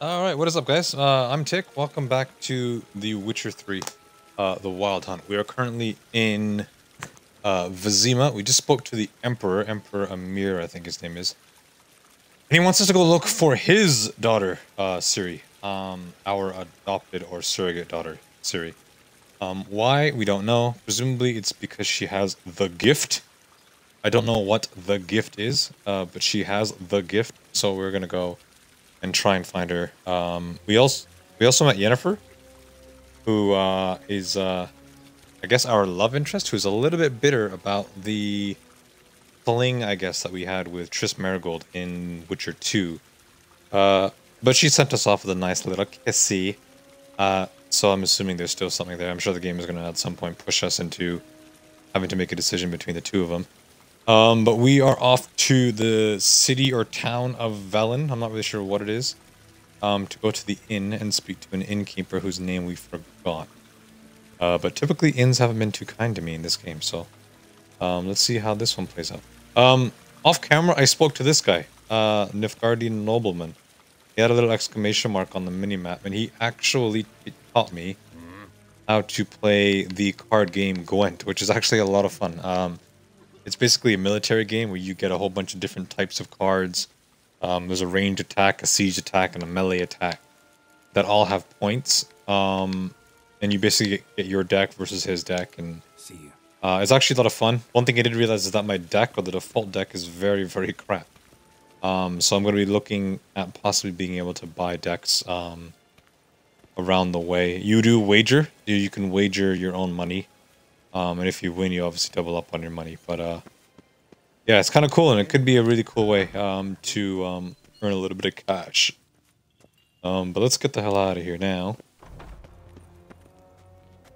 Alright, what is up, guys? I'm Tick. Welcome back to The Witcher 3, The Wild Hunt. We are currently in Vizima. We just spoke to the Emperor, Emperor Amir, I think his name is. And he wants us to go look for his daughter, Ciri. Our adopted or surrogate daughter, Ciri. Why? We don't know. Presumably it's because she has the gift. I don't know what the gift is, but she has the gift, so we're gonna go and try and find her. We also met Yennefer, who is I guess our love interest, who's a little bit bitter about the fling, I guess, that we had with Triss Merigold in Witcher 2. But she sent us off with a nice little kissy. So I'm assuming there's still something there. I'm sure the game is going to at some point push us into having to make a decision between the two of them. But we are off to the city or town of Velen. I'm not really sure what it is. To go to the inn and speak to an innkeeper whose name we forgot. But typically inns haven't been too kind to me in this game, so let's see how this one plays out. Off camera, I spoke to this guy, Nilfgaardian nobleman. He had a little exclamation mark on the minimap, and he actually taught me how to play the card game Gwent, which is actually a lot of fun. It's basically a military game where you get a whole bunch of different types of cards. There's a range attack, a siege attack, and a melee attack that all have points. And you basically get your deck versus his deck, and it's actually a lot of fun. One thing I didn't realize is that my deck, or the default deck, is very, very crap. So I'm going to be looking at possibly being able to buy decks around the way. You do wager. You can wager your own money. And if you win, you obviously double up on your money. But yeah, it's kind of cool, and it could be a really cool way to earn a little bit of cash. But let's get the hell out of here now.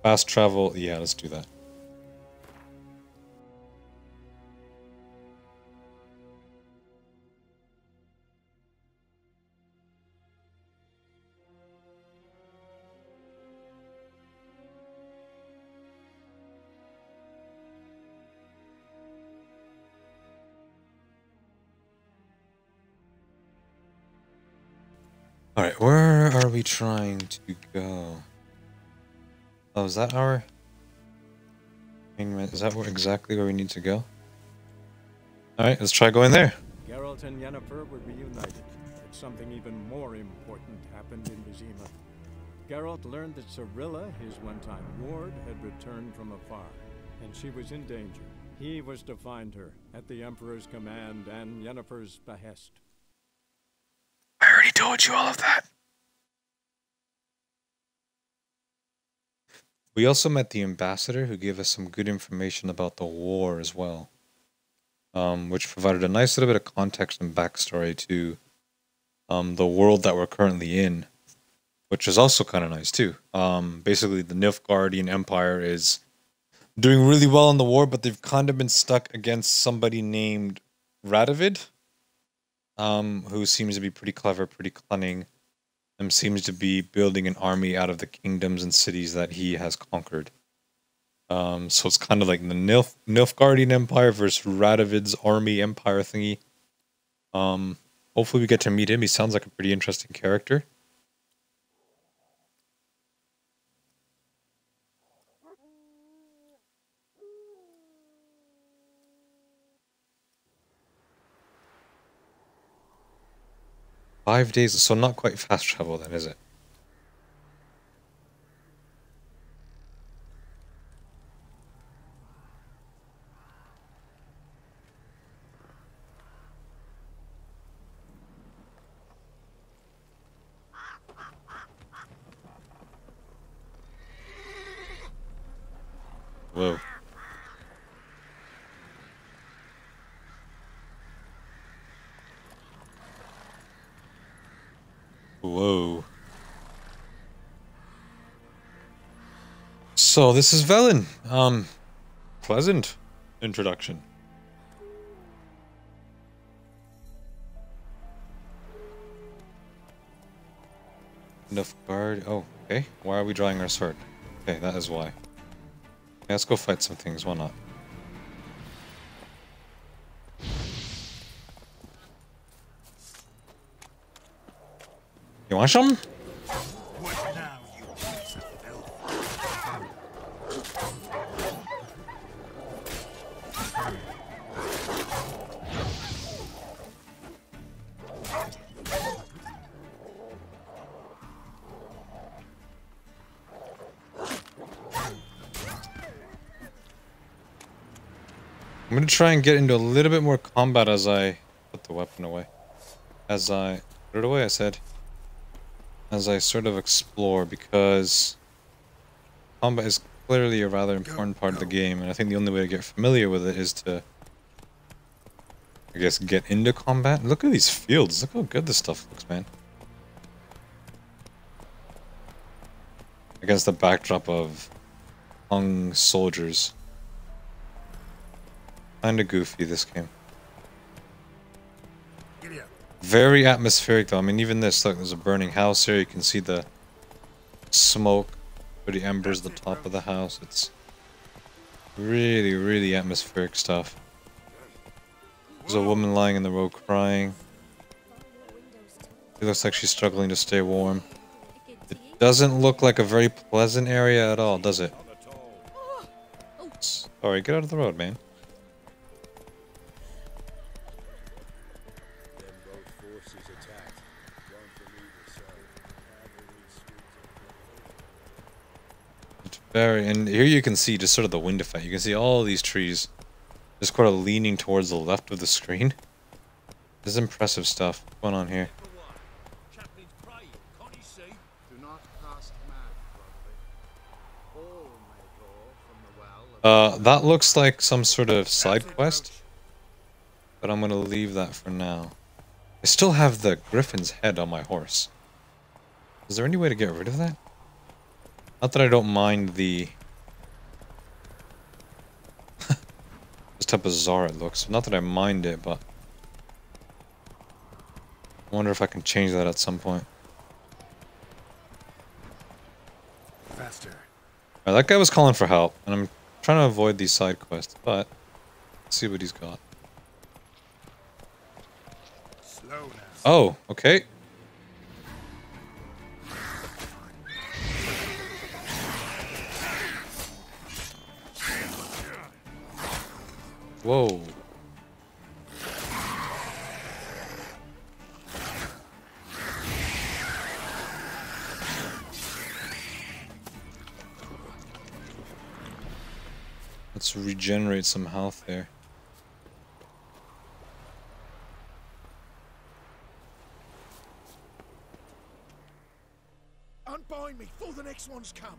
Fast travel, yeah, let's do that. Alright, where are we trying to go? Oh, is that our... Is that exactly where we need to go? Alright, let's try going there. Geralt and Yennefer were reunited, but something even more important happened in Vizima. Geralt learned that Cirilla, his one-time ward, had returned from afar, and she was in danger. He was to find her, at the Emperor's command and Yennefer's behest. I already told you all of that. We also met the ambassador, who gave us some good information about the war as well. Which provided a nice little bit of context and backstory to the world that we're currently in. Which is also kind of nice too. Basically, the Nilfgaardian Empire is doing really well in the war, but they've kind of been stuck against somebody named Radovid. Who seems to be pretty clever, pretty cunning, and seems to be building an army out of the kingdoms and cities that he has conquered. So it's kind of like the Nilfgaardian Empire versus Radovid's army empire thingy. Hopefully we get to meet him. He sounds like a pretty interesting character. Five days, so not quite fast travel then, is it? Whoa. Whoa. So this is Velen. Pleasant introduction. Enough guard. Oh, okay. Why are we drawing our sword? Okay, that is why. Okay, let's go fight some things. Why not? You want some? What now, you piece of filth? I'm gonna try and get into a little bit more combat as I put the weapon away. As I put it away, I said. As I sort of explore, because combat is clearly a rather important part of the game, and I think the only way to get familiar with it is to, I guess, get into combat. Look at these fields. Look how good this stuff looks, man. Against the backdrop of hung soldiers. Kinda goofy, this game. Very atmospheric, though. I mean, even this, look, there's a burning house here. You can see the smoke or the embers at the top of the house. It's really, really atmospheric stuff. There's a woman lying in the road crying. It looks like she's struggling to stay warm. It doesn't look like a very pleasant area at all, does it? Sorry, get out of the road, man. And here you can see just sort of the wind effect. You can see all these trees just kind of leaning towards the left of the screen. This is impressive stuff going on here. That looks like some sort of side quest, but I'm gonna leave that for now. I still have the griffin's head on my horse. Is there any way to get rid of that? Not that I don't mind the... just how bizarre it looks. Not that I mind it, but... I wonder if I can change that at some point. Faster. Right, that guy was calling for help, and I'm trying to avoid these side quests, but... Let's see what he's got. Slow now. Oh, okay. Whoa. Let's regenerate some health there. Unbind me before the next ones come.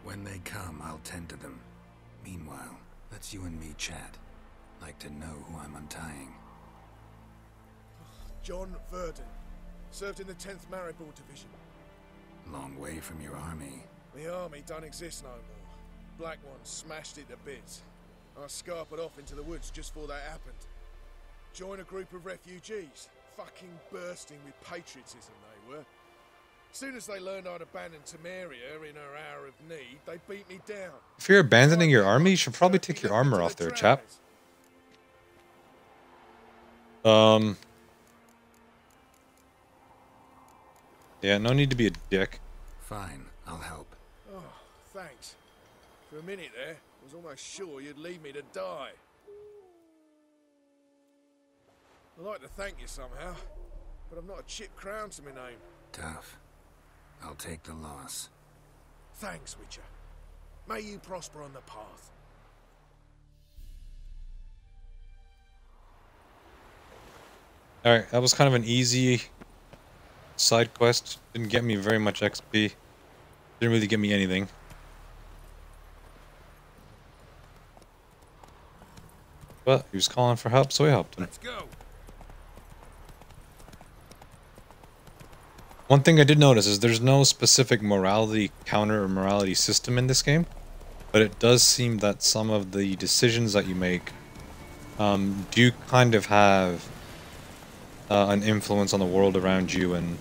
When they come, I'll tend to them. Meanwhile, let's you and me chat. Like to know who I'm untying. John Verdon. Served in the 10th Maribor Division. Long way from your army. The army don't exist no more. Black Ones smashed it to bits. I scarpered off into the woods just before that happened. Joined a group of refugees. Fucking bursting with patriotism they were. Soon as they learned I'd abandoned Temeria in her hour of need, they beat me down. If you're abandoning your army, you should probably take your armor off there, chap. Yeah, no need to be a dick. Fine, I'll help. Oh, thanks. For a minute there, I was almost sure you'd leave me to die. I'd like to thank you somehow, but I've not a chip crown to my name. Tough. I'll take the loss. Thanks, Witcher. May you prosper on the path. Alright, that was kind of an easy side quest. Didn't get me very much XP. Didn't really get me anything. But he was calling for help, so we helped him. Let's go. One thing I did notice is there's no specific morality counter or morality system in this game, but it does seem that some of the decisions that you make do kind of have an influence on the world around you and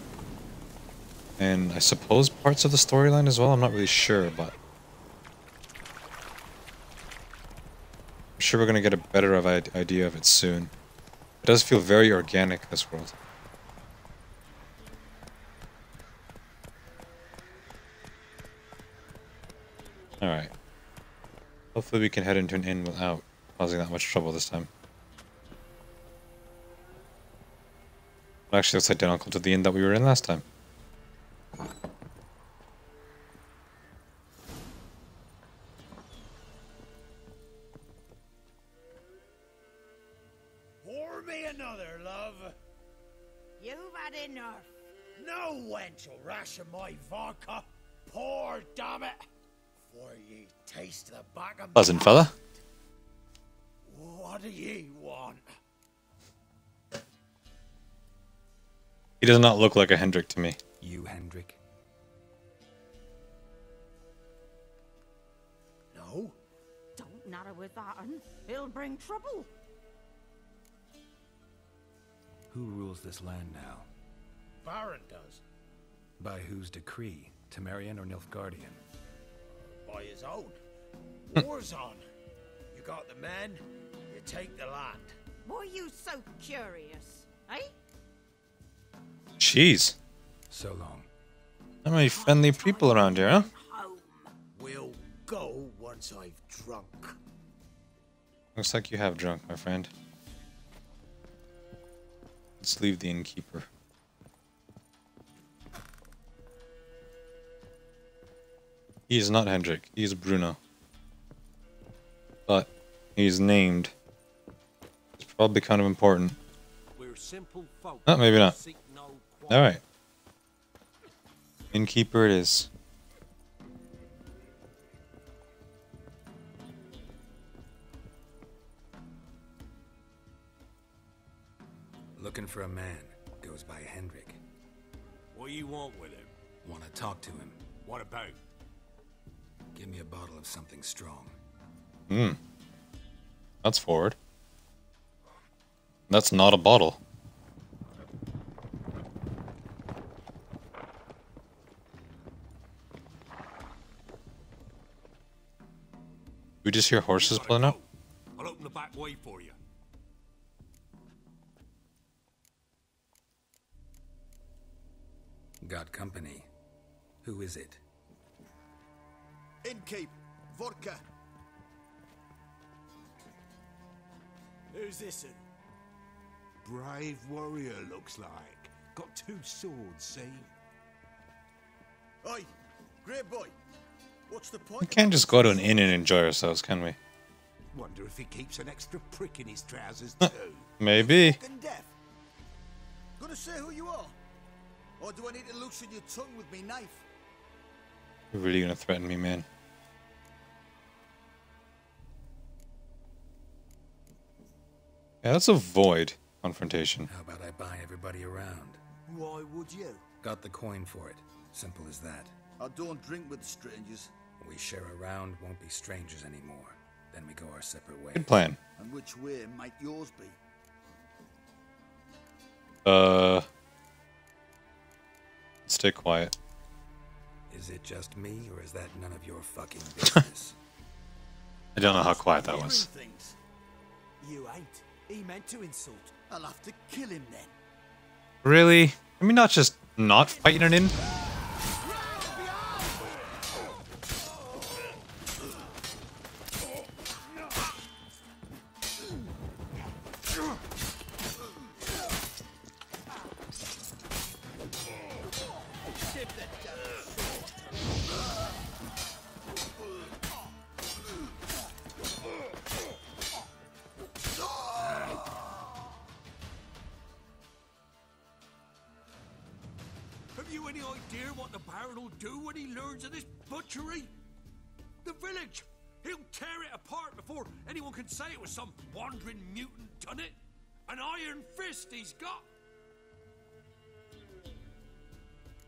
I suppose parts of the storyline as well. I'm not really sure, but I'm sure we're gonna get a better idea of it soon. It does feel very organic, this world. Alright. Hopefully we can head into an inn without causing that much trouble this time. Actually, it's identical to the inn that we were in last time. Pour me another, love. You've had enough. No wench will ration my vodka. Pour, damn it. For ye taste the back of Pleasant fella. What do ye want? He does not look like a Hendrick to me. You, Hendrick? No? Don't natter with that, un. It'll bring trouble. Who rules this land now? Baron does. By whose decree? Temerian or Nilfgaardian? By his own. War's on. You got the men, you take the land. Why you so curious, eh? Jeez. So long. How many friendly people around here, huh? Home. We'll go once I've drunk. Looks like you have drunk, my friend. Let's leave the innkeeper. He is not Hendrick. He is Bruno. But he's named. It's probably kind of important. We're simple folk. Oh, maybe not. Seek no Alright. Innkeeper it is. Looking for a man. Goes by Hendrick. What do you want with him? Want to talk to him. What about? Give me a bottle of something strong. Hmm. That's forward. That's not a bottle. We just hear horses You gotta pulling up? go. I'll open the back way for you. Got company. Who is it? Innkeep, vodka. Who's this in? Brave warrior, looks like. Got 2 swords, see? Oi, great boy. What's the point? We can't just go to an inn and enjoy ourselves, can we? Wonder if he keeps an extra prick in his trousers too. Maybe. Fucking deaf. Gonna say who you are? Or do I need to loosen your tongue with me knife? You're really gonna threaten me, man. Yeah, let's avoid confrontation. How about I buy everybody around? Why would you? Got the coin for it. Simple as that. I don't drink with strangers. We share a round, won't be strangers anymore. Then we go our separate ways. Good plan. And which way might yours be? Stay quiet. Is it just me, or is that none of your fucking business? I don't know how quiet that Hearing was. things. You ain't. He meant to insult. I'll have to kill him then. Really? Can we not just not fight in an inn? Have you any idea what the Baron will do when he learns of this butchery? The village! He'll tear it apart before anyone can say it was some wandering mutant done it. An iron fist he's got.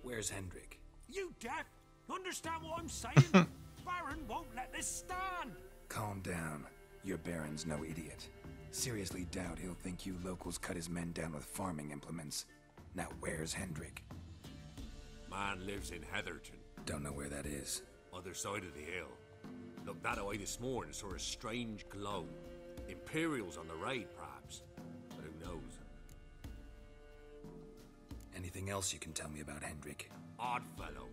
Where's Hendrick? You deaf? Understand what I'm saying? Baron won't let this stand. Calm down. Your Baron's no idiot. Seriously doubt he'll think you locals cut his men down with farming implements. Now where's Hendrick? Man lives in Heatherton, Don't know where that is. other side of the hill. Looked that away this morning, saw a strange glow. Imperials on the raid, perhaps. But who knows? Anything else you can tell me about Hendrick? Odd fellow.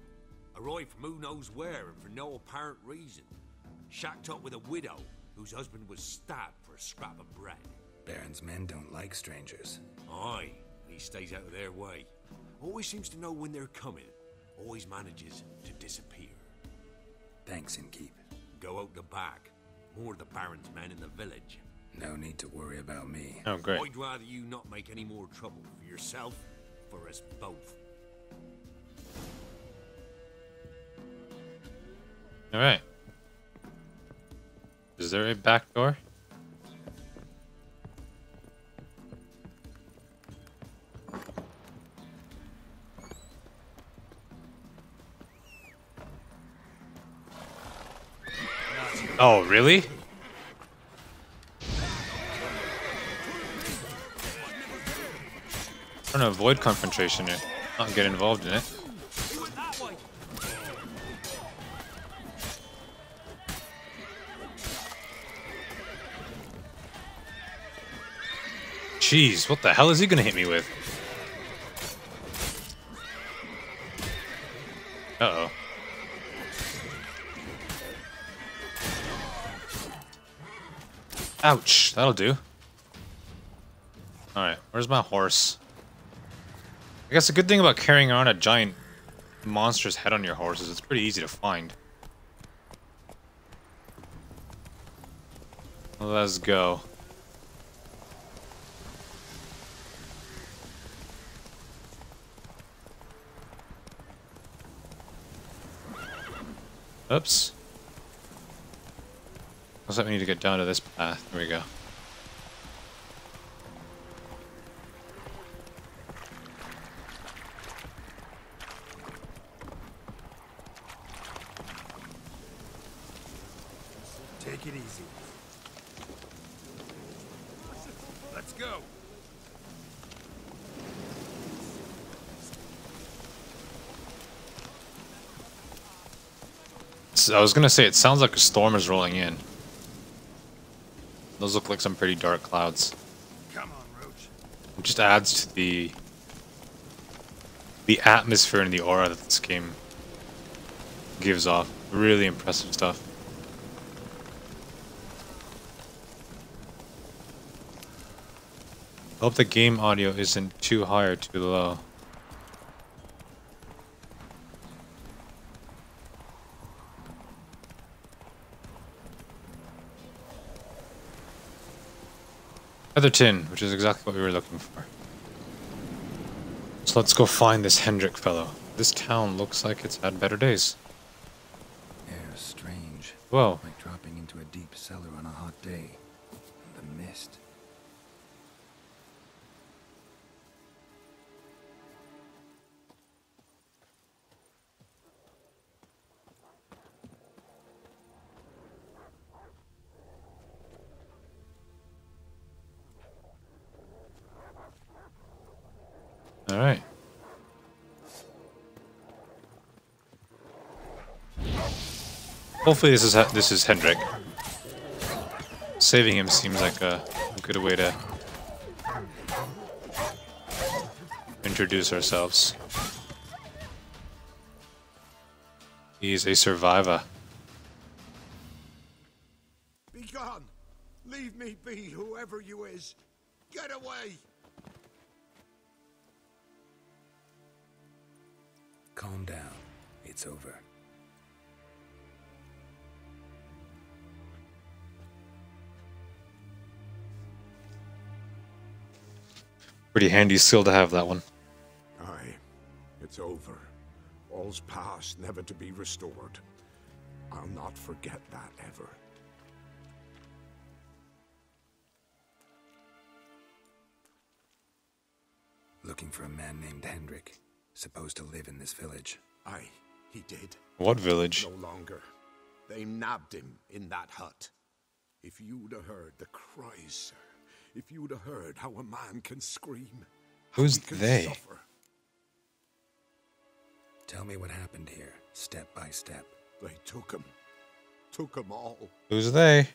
Arrived from who knows where and for no apparent reason. Shacked up with a widow whose husband was stabbed for a scrap of bread. Baron's men don't like strangers. Aye, he stays out of their way. Always seems to know when they're coming. Always manages to disappear. Thanks, Innkeep. Go out the back. More of the Baron's men in the village. No need to worry about me. Oh, great. I'd rather you not make any more trouble for yourself, for us both. All right. Is there a back door? Oh, really? Trying to avoid confrontation here, not get involved in it. Jeez, what the hell is he gonna hit me with? Uh-oh. Ouch, that'll do. Alright, where's my horse? I guess the good thing about carrying around a giant monster's head on your horse is it's pretty easy to find. Let's go. Oops. Looks like we need to get down to this path. There we go. Take it easy. Let's go. I was gonna say, it sounds like a storm is rolling in. Those look like some pretty dark clouds. Come on, Roach. It just adds to the atmosphere and the aura that this game gives off. Really impressive stuff. I hope the game audio isn't too high or too low. Feather tin, which is exactly what we were looking for. So let's go find this Hendrick fellow. This town looks like it's had better days. Air strange. Whoa. Like dropping into a deep cellar on a hot day. And the mist. All right. Hopefully this is Hendrick. Saving him seems like a good way to introduce ourselves. He's a survivor. Be gone! Leave me be, whoever you is! Get away! Calm down. It's over. Pretty handy skill to have, that one. Aye, it's over. All's past, never to be restored. I'll not forget that ever. Looking for a man named Hendrick. Supposed to live in this village. Aye, he did. What village? No longer. They nabbed him in that hut. If you'd have heard the cries, sir. If you'd have heard how a man can scream. Who's how he can they? Suffer. Tell me what happened here, step by step. They took him. Took him all. Who's they?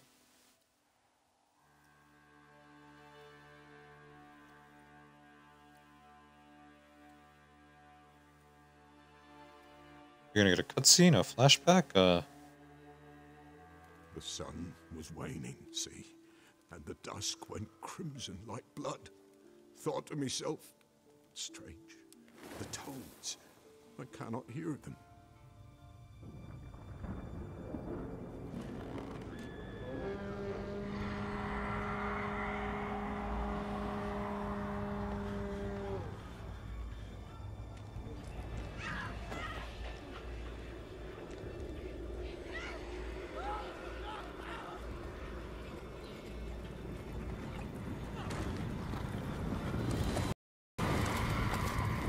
You're gonna get a cutscene, a flashback, The sun was waning, see, and the dusk went crimson like blood. Thought to myself, strange, the toads, I cannot hear them.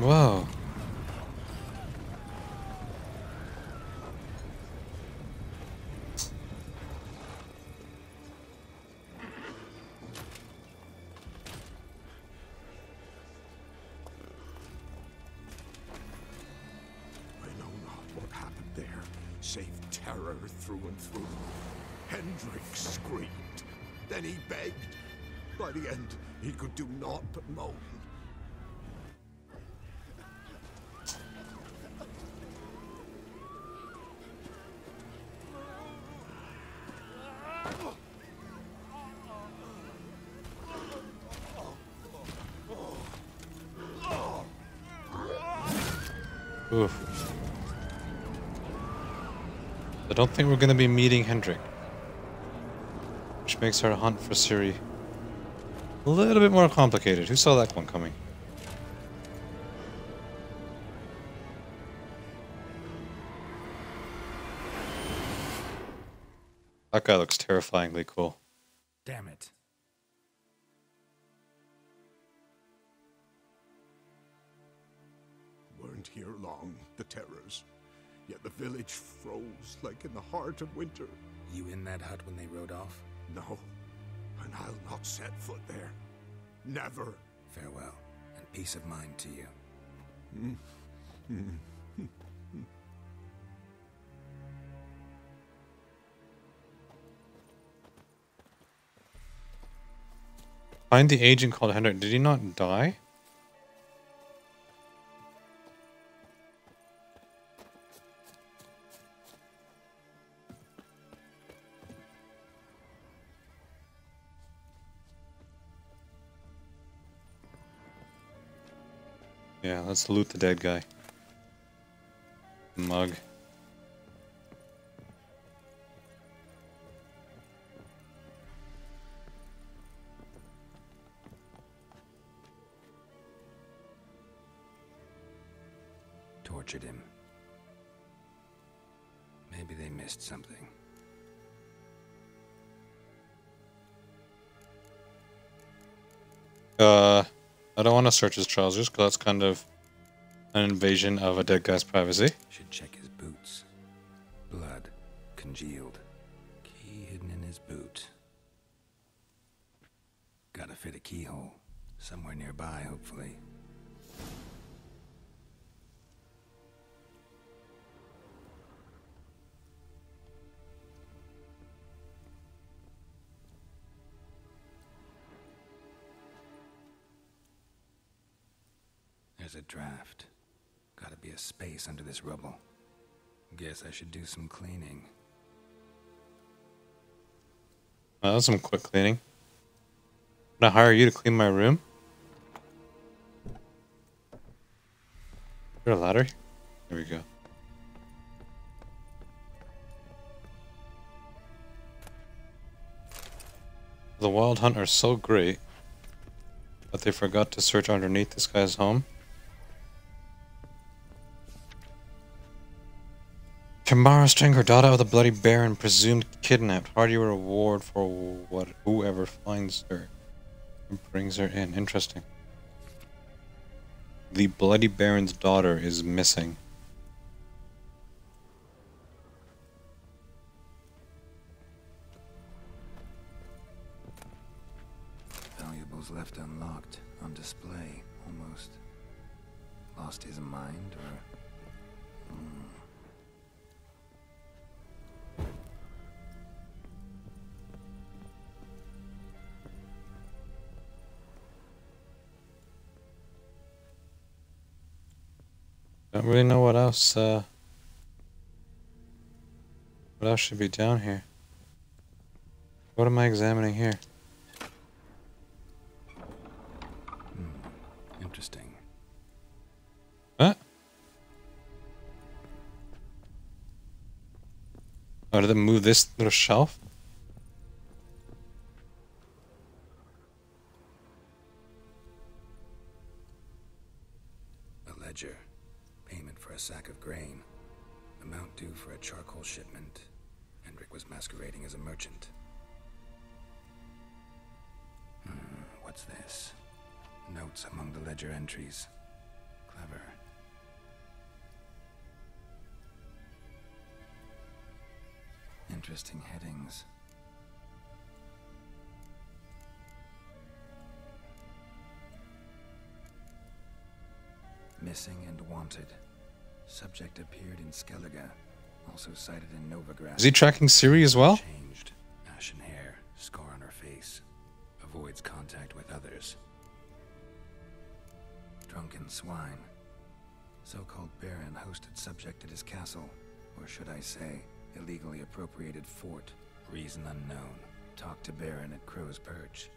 whoa. I know not what happened there, save terror through and through. Hendrick screamed, then he begged. By the end, he could do naught but moan. Oof. I don't think we're gonna be meeting Hendrick, which makes our hunt for Ciri a little bit more complicated. Who saw that one coming? That guy looks terrifyingly cool. Damn it. Weren't here long, the terrors. Yet the village froze like in the heart of winter. You in that hut when they rode off? No, and I'll not set foot there. Never. Farewell, and peace of mind to you. Find the agent called Hendrick. Did he not die? Yeah, let's loot the dead guy. Mug. Tortured him. Maybe they missed something. I don't want to search his trousers because that's kind of an invasion of a dead guy's privacy. Should check his boots. Blood congealed. Key hidden in his boot. Gotta fit a keyhole. Somewhere nearby, hopefully. There's a draft. Gotta be a space under this rubble. Guess I should do some cleaning. That was some quick cleaning. Can I hire you to clean my room? Is there a ladder? There we go. The Wild Hunt are so great, but they forgot to search underneath this guy's home. Kimara string her daughter of the Bloody Baron, presumed kidnapped. Hearty reward for whoever finds her and brings her in. Interesting. The Bloody Baron's daughter is missing. Valuables left unlocked, on display, almost. Lost his mind, or... Don't really know what else What else should be down here? What am I examining here? Interesting. What? Oh, did it move this little shelf? A ledger. Payment for a sack of grain. Amount due for a charcoal shipment. Hendrick was masquerading as a merchant. What's this? Notes among the ledger entries. Clever. Interesting headings. Missing and wanted. Subject appeared in Skellige. Also cited in Novigrad. Is he tracking Siri as well? Changed. Ashen hair. Scar on her face. Avoids contact with others. Drunken swine. So-called Baron hosted subject at his castle. Or should I say, illegally appropriated fort. Reason unknown. Talked to Baron at Crow's Perch.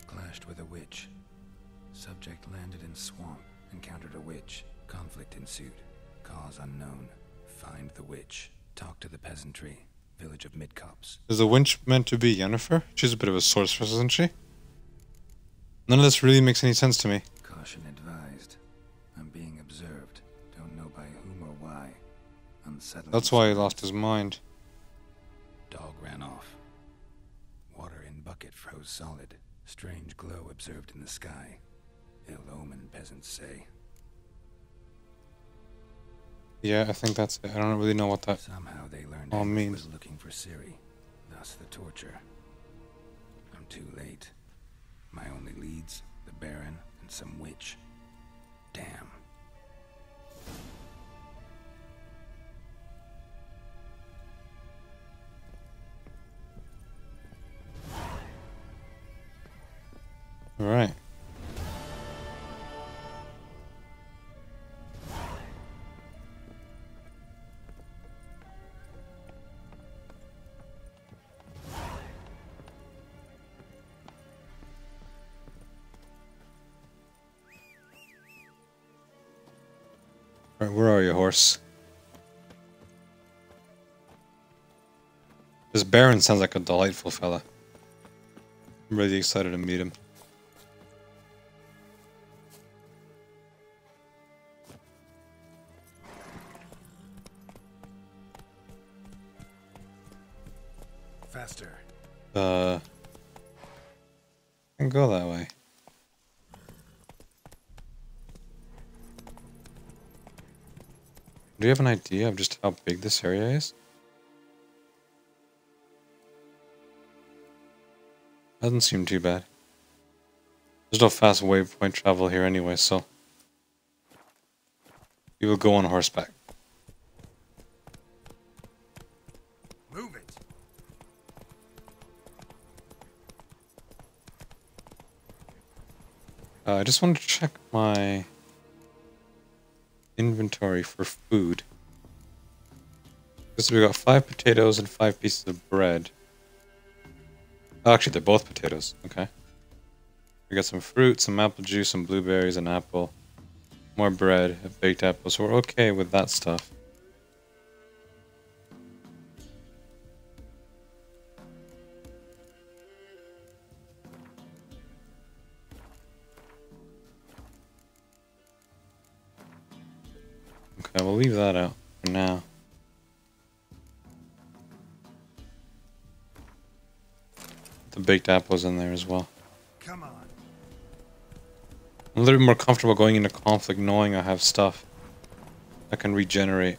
Clashed with a witch. Subject landed in swamp. Encountered a witch. Conflict ensued. Cause unknown. Find the witch. Talk to the peasantry. Village of Midcops. Is the winch meant to be Yennefer? She's a bit of a sorceress, isn't she? None of this really makes any sense to me. Caution advised. I'm being observed. Don't know by whom or why. Unsettling. That's why he lost his mind. Dog ran off. Water in bucket froze solid. Strange glow observed in the sky. Ill omen, peasants say. Yeah, I think that's it. I don't really know what that Somehow they learned all Hendrick means. was looking for Ciri. Thus the torture. I'm too late. My only leads, the Baron and some witch. Damn. All right. All right, where are you, horse? This Baron sounds like a delightful fella. I'm really excited to meet him. Faster. I can go that way. Do you have an idea of just how big this area is? Doesn't seem too bad. There's no fast waypoint travel here anyway, so we will go on horseback. Move it. I just want to check my inventory for food. So we got 5 potatoes and 5 pieces of bread. Oh, actually, they're both potatoes. Okay. We got some fruit, some apple juice, some blueberries, an apple, more bread, a baked apple. So we're okay with that stuff. Okay, we'll leave that out for now. The baked apples in there as well. Come on. I'm a little bit more comfortable going into conflict knowing I have stuff that can regenerate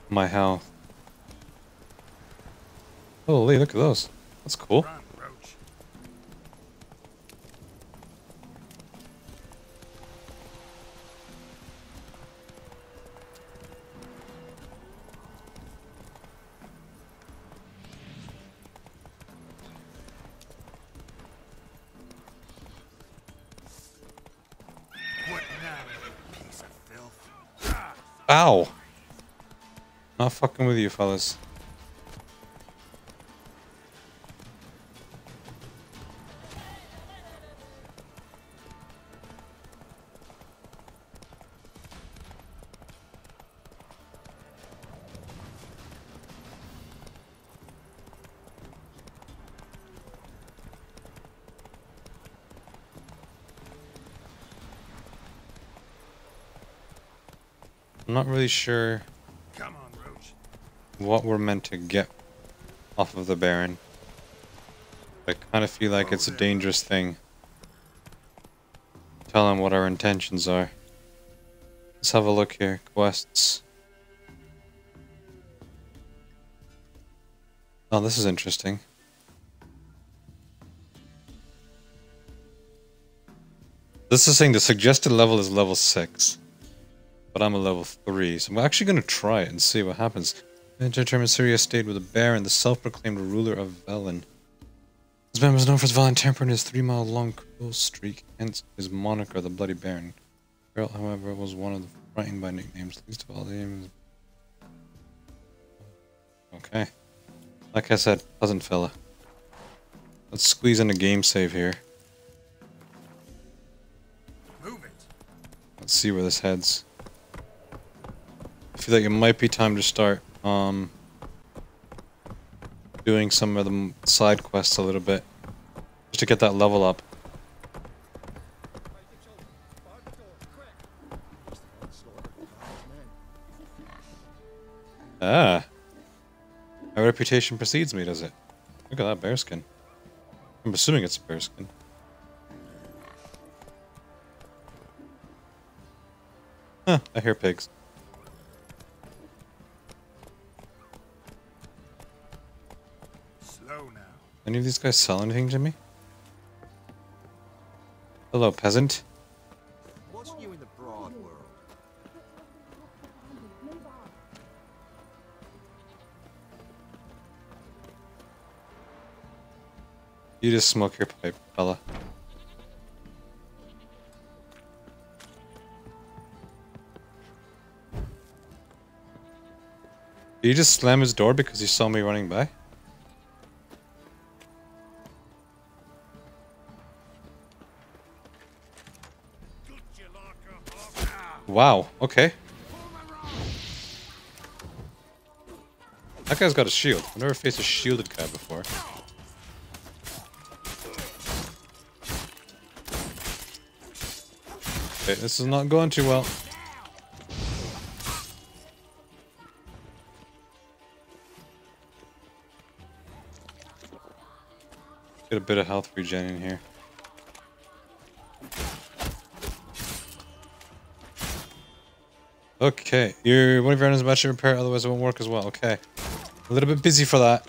my health. Holy, look at those. That's cool. Run, Roach. What now, you piece of filth? Ow! Not fucking with you, fellas. I'm not really sure Come on, Roach. what we're meant to get off of the Baron. I kind of feel like it's a dangerous thing. Tell him what our intentions are. Let's have a look here. Quests. Oh, this is interesting. This is saying the suggested level is level 6. But I'm a level 3, so I'm actually going to try it and see what happens. Determined Syria stayed with the Baron, the self-proclaimed ruler of Velen. This man was known for his violent temper and his 3-mile-long cruel streak, hence his moniker, the Bloody Baron. Geralt, however, was one of the frightened by nicknames, least of all the names. Okay. Like I said, peasant fella. Let's squeeze in a game save here. Move it. Let's see where this heads. I feel like it might be time to start doing some of the side quests a little bit, just to get that level up. Ah, my reputation precedes me, does it? Look at that bearskin. I'm assuming it's a bearskin. Huh, I hear pigs. Any of these guys sell anything to me? Hello, peasant. What's new in the broad world? You just smoke your pipe, fella. Did you just slam his door because he saw me running by? Wow, okay. That guy's got a shield. I've never faced a shielded guy before. Okay, this is not going too well. Get a bit of health regen in here. Okay, one of your items about to repair, otherwise it won't work as well. Okay. A little bit busy for that.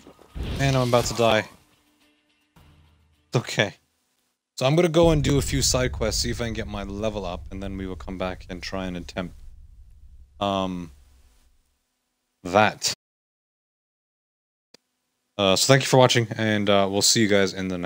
And I'm about to die. Okay. So I'm gonna go and do a few side quests, see if I can get my level up, and then we will come back and try and attempt that. So thank you for watching, and we'll see you guys in the next